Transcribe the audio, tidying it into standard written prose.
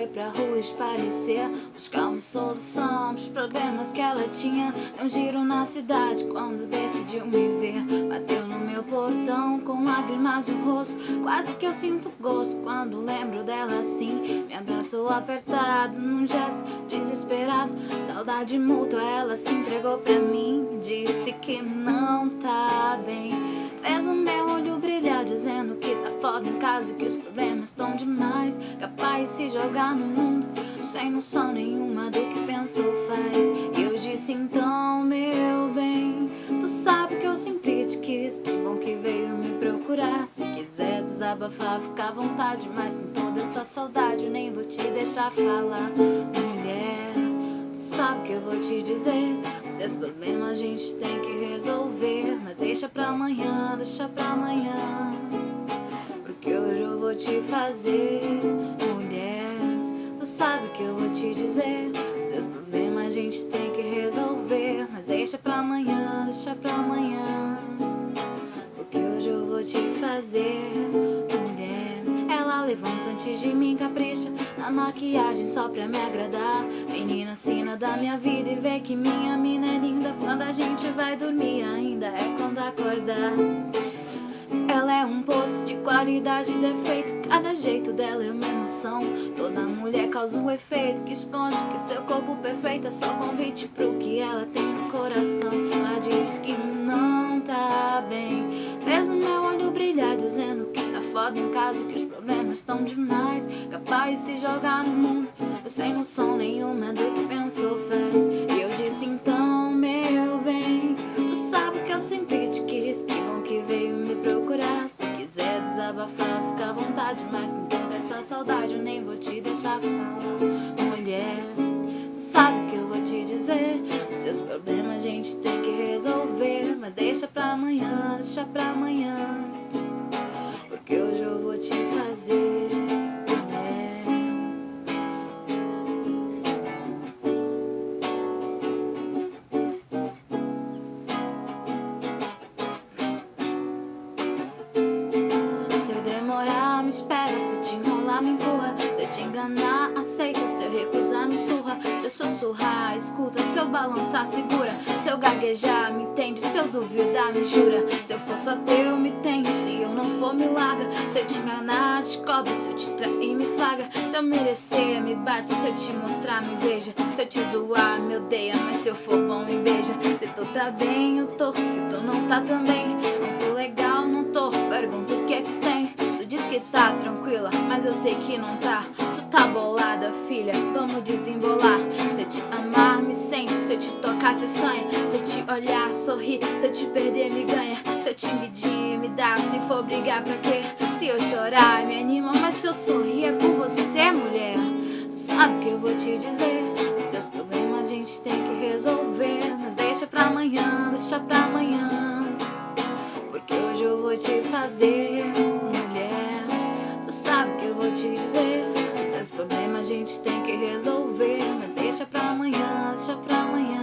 foi pra rua esparecer, buscar uma solução pros problemas que ela tinha. Deu um giro na cidade quando decidiu me ver. Bateu no meu portão com lágrimas no rosto. Quase que eu sinto gosto quando lembro dela assim. Me abraçou apertado num gesto desesperado. Saudade mútua, ela se entregou pra mim. Disse que não tá bem. Fez o meu olho brilhar dizendo que tá foda em casa e que os problemas estão demais. Capaz de se jogar no mundo sem noção nenhuma do que pensou faz. E eu disse então, meu bem, tu sabe que eu sempre te quis. Que bom que veio me procurar. Se quiser desabafar, fica à vontade. Mas com toda essa saudade eu nem vou te deixar falar. Mulher, tu sabe que eu vou te dizer. Seus problemas a gente tem que resolver. Mas deixa pra amanhã, deixa pra amanhã. Porque hoje eu vou te fazer. Mulher, tu sabe que eu vou te dizer. Seus problemas a gente tem que resolver. Mas deixa pra amanhã, deixa pra amanhã. Porque hoje eu vou te fazer. Mulher, ela levanta antes de mim, capricha na maquiagem só pra me agradar. Menina, sina da minha vida e vê que minha mina é linda. Quando a gente vai dormir ainda é quando acordar. Ela é um poço de qualidade e defeito. Cada jeito dela é uma emoção. Toda mulher causa um efeito que esconde que seu corpo perfeito é só convite pro que ela tem no coração. Ela disse que não tá bem. Fez o meu olho brilhar dizendo que tá foda em casa e que os problemas estão demais. Capaz de se jogar no mundo sem noção nenhuma do que pensou faz. E eu disse então, meu bem, tu sabe que eu sempre te quis. Que bom que veio me procurar. Se quiser desabafar, fica à vontade. Mas com toda essa saudade eu nem vou te deixar falar. Mulher, tu sabe que eu vou te dizer. Seus problemas a gente tem que resolver. Mas deixa pra amanhã, deixa pra amanhã. Porque hoje eu vou te fazer. Mulher, se eu demorar, me espera. Se te enrolar, me empurra. Se eu te enganar, aceita. Se eu recusar, me surra. Se eu sussurrar, escuta. Se eu balançar, segura. Se eu gaguejar, me entende. Se eu duvidar, me jura. Se eu for só teu, me tem. Se eu não for, me larga. Se eu te enganar, descobre. Se eu te trair, me flagra. Se eu merecer, me bate. Se eu te mostrar, me veja. Se eu te zoar, me odeia. Mas se eu for bom, me beija. Se tu tá bem, eu tô. Se tu não tá também, não tô legal, não tô. Pergunto o que é que tem. Tu diz que tá tranquila, mas eu sei que não tá. Tu tá bolada, filha, vamos desembolar. Se eu te amar, me sente. Se eu te tocar, cê sanha. Se eu te olhar, sorrir. Se eu te perder, me ganha. Se eu te medir, me dá. Se for brigar, pra quê? Se eu chorar, me anima. Mas se eu sorrir, é por você, mulher. Tu sabe que eu vou te dizer. Os seus problemas a gente tem que resolver. Mas deixa pra amanhã, deixa pra amanhã. Porque hoje eu vou te fazer. Mulher, tu sabe que eu vou te dizer. Os seus problemas a gente tem que resolver. Mas deixa pra amanhã, deixa pra amanhã.